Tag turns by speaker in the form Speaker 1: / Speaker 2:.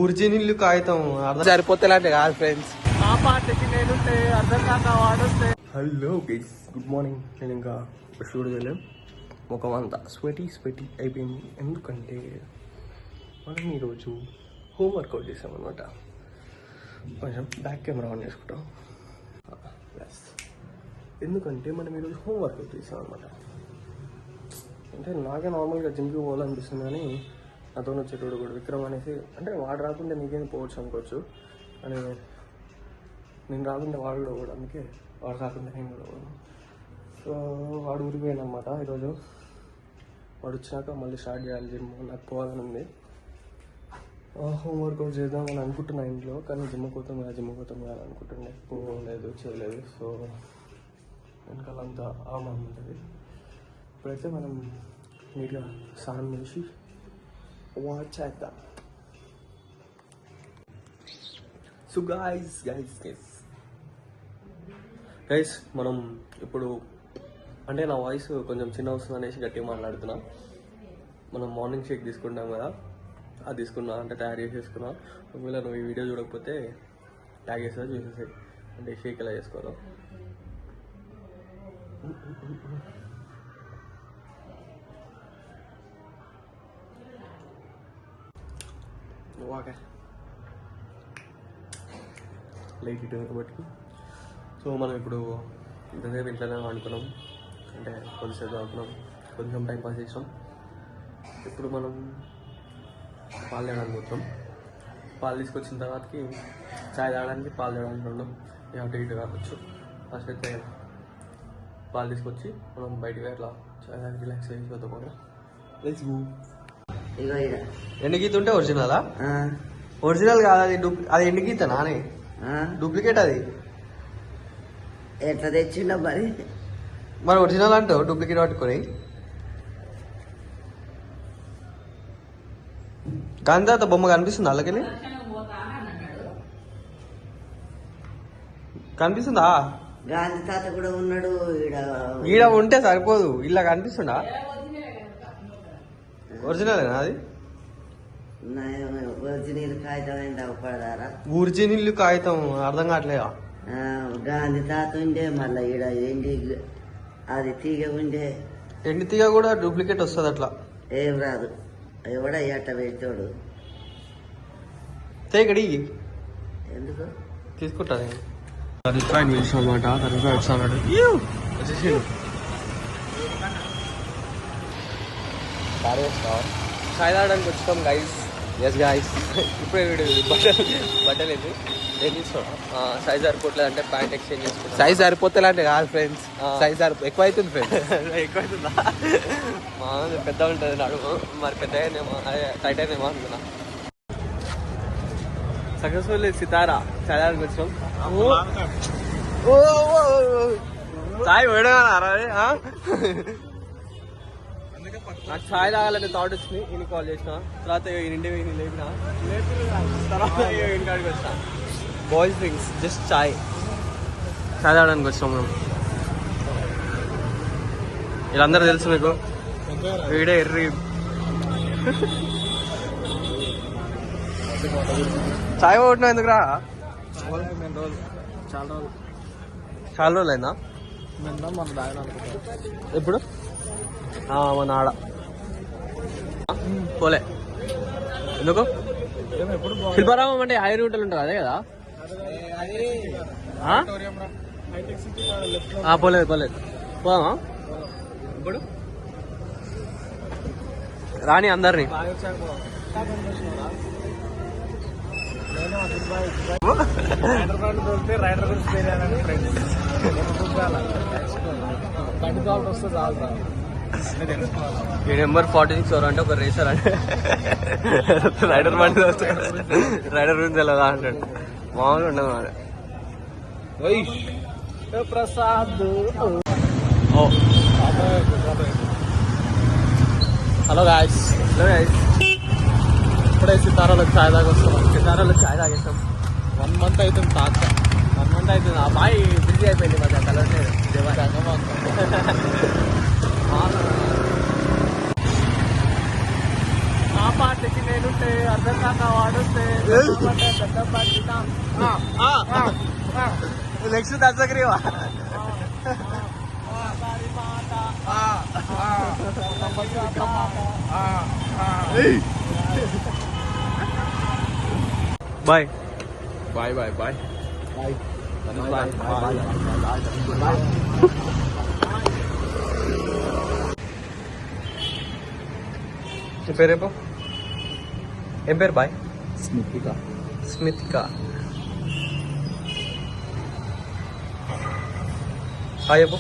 Speaker 1: Original కాగితం సరిపోతే కాదు ఫ్రెండ్స్. ఆ పాటకి నేను అర్థం కాక వాడొస్తే. Hello guys, good morning. నేను ఇంకా షూట్ చేయలేం, ముఖం అంతా స్వెటీ అయిపోయింది. ఎందుకంటే మనం ఈరోజు హోమ్ వర్కౌట్ చేసామన్నమాట. కొంచెం బ్యాక్ కెమెరా ఆన్ చేసుకుంటాం. ఎందుకంటే మనం ఈరోజు హోమ్ వర్కౌట్ చేసామన్నమాట. అంటే నాకే నార్మల్గా జిమ్కి పోవాలనిపిస్తుంది, కానీ నాతో వచ్చేటోడు కూడా విక్రమ్ అనేసి, అంటే వాడు రాకుంటే నీకేం పోవచ్చు అనుకోవచ్చు, అని నేను రాకుంటే వాడు కూడా, అందుకే వాడు రాకుంటే నేను కూడా పోను. సో వాడు ఊరికి పోయాను అనమాట ఈరోజు. వాడు వచ్చినాక మళ్ళీ స్టార్ట్ చేయాలి జిమ్. నాకు పోవాలని ఉంది. హోమ్ వర్కౌట్ చేద్దామని అనుకుంటున్నా ఇంట్లో, కానీ జిమ్ కోతాం కదా అనుకుంటుండే, పోలేదు చేయలేదు. సో వెనకాలంతా ఆమం ఉంటుంది. ఇప్పుడైతే మనం నీట్గా స్నానం చేసి వాచ్ చేద్దాం. సో గైస్ మనం ఇప్పుడు, అంటే నా వాయిస్ కొంచెం చిన్న వస్తుంది అనేసి గట్టిగా మాట్లాడుతున్నా. మనం మార్నింగ్ షేక్ తీసుకుంటాం కదా, అది తీసుకున్నా, అంటే తయారు చేసేసుకున్నా. ఒకవేళ నువ్వు ఈ వీడియో చూడకపోతే ట్యాగ్ చేస్తా, చూసేసి అంటే షేక్ ఎలా చేసుకోవాలో. ఓకే, లైట్ ఇటు కాబట్టి. సో మనం ఇప్పుడు ఇంతసేపు ఇంట్లోనే వండుకున్నాం, అంటే కొద్దిసేపు ఆడుకున్నాం, కొంచెం టైం పాస్ చేసాం. ఇప్పుడు మనం పాలు తేడానికి పోతాం. పాలు తీసుకొచ్చిన తర్వాతకి చాయ్ తాగడానికి, పాలు తేయడానికి ఉన్నాం. అటు ఇటు కావచ్చు. ఫస్ట్ అయితే పాలు తీసుకొచ్చి మనం బయటకు అట్లా చాయ్ తాగి రిలాక్స్ అయ్యి చదువుకోవాలి. Let's go. ఎండు గీత ఉంటే ఒరిజినలా? ఒరిజినల్ కాదు అది, అది ఎండు గీత నానే, డూప్లికేట్ అది.
Speaker 2: ఎట్లా తెచ్చిండ
Speaker 1: మరి ఒరిజినల్ అంటావు డూప్లికేట్ పట్టుకొని. గాంధీ తాత బొమ్మ కనిపిస్తుంది అలాగని, కనిపిస్తుందా?
Speaker 2: గాంధీ తాత కూడా ఉన్నాడు
Speaker 1: ఈడ ఉంటే సరిపోదు, ఇలా కనిపిస్తుందా? ఒరిజినలేనా అది?
Speaker 2: ఒరిజినల్ కాగితం ఏంటి అవపడదారా?
Speaker 1: ఒరిజినల్ కాగితం అర్థం కావట్లేదా?
Speaker 2: గాంధీ తాత ఉండే, మళ్ళీ ఈడ ఎండి అది తీగ ఉండే.
Speaker 1: ఎండి తీగ కూడా డూప్లికేట్ వస్తుంది అట్లా.
Speaker 2: ఏం రాదు, ఎవడ ఎట్ట పెడతాడు.
Speaker 1: తేగడి
Speaker 2: ఎందుకు
Speaker 1: తీసుకుంటా అనమాట. వచ్చాడు చాయ్ తాగడానికి వచ్చాం గైస్. ఎస్ గైస్, ఇప్పుడే వీడియో బట్టలు ఏంది ఏం తీసుకోవడం. సైజ్ సరిపోవట్లేదు అంటే ప్యాంట్ ఎక్స్చేంజ్ చేసుకుంటాం. సైజ్ సరిపోతే అంటే కాదు ఫ్రెండ్స్, సైజ్ ఎక్కువ అవుతుంది ఫ్రెండ్స్. ఎక్కువ అవుతుందా? మామూలు పెద్ద ఉంటుంది నడుము, మరి పెద్దగానేమో, అదే టైట్ అయినేమో అనుకున్నా. సక్సెస్ఫుల్ సితారా చాయ్ తాగడానికి వచ్చాం. చాయ్ వేడగారా? నాకు ఛాయ్ తాగాలంటే థాట్ వచ్చింది, ఈయన కాల్ చేసిన తర్వాత ఇంటి లేపిన తర్వాత ఇంటికాడికి వచ్చిన. బాయ్స్ డ్రింక్స్, జస్ట్ చాయ్ తాగడానికి వచ్చినాం మనం. వీళ్ళందరూ తెలుసు మీకు, వీడే ఎర్రి. చాయ్ కొట్టినా ఎందుకురా? చాలా రోజులు అయిందా? ఎప్పుడు? మన ఆడ పోలే. ఎందుకు? శిల్పారామం అంటే ఐదు గుంటలు ఉంటుంది అదే కదా? పోలేదు పోదామా ఇప్పుడు? రాని అందరినీ. ఈ నెంబర్ 46 అంటే ఒక రేసర్ అంటే రైడర్ బండి వస్తాడు. రైడర్ గురించి వెళ్ళదా అంటాడు. మామూలుగా ఉండదు మరి. ప్రసాద్. హలో గాయ్స్, ఇప్పుడే సితారాలో ఛాయ్ తాగొస్తాం. సితారాలో ఛాయ్ తాగేస్తాం. 1 month అవుతుంది తాత. 1 month అవుతుంది. ఆ అబ్బాయి బిజీ అయిపోయింది మధ్య కలర్లేదు. ఆ పాటకి నేనుంటే అర్థం కాక వాడుంటే
Speaker 3: నెక్స్ట్ దర్శకరీవా bye bye bye bye bye bye bye. నీ పేరేపో ఏం పేరు బాయ్? స్మితిక. స్మితిక. హాయ్ చెప్పు.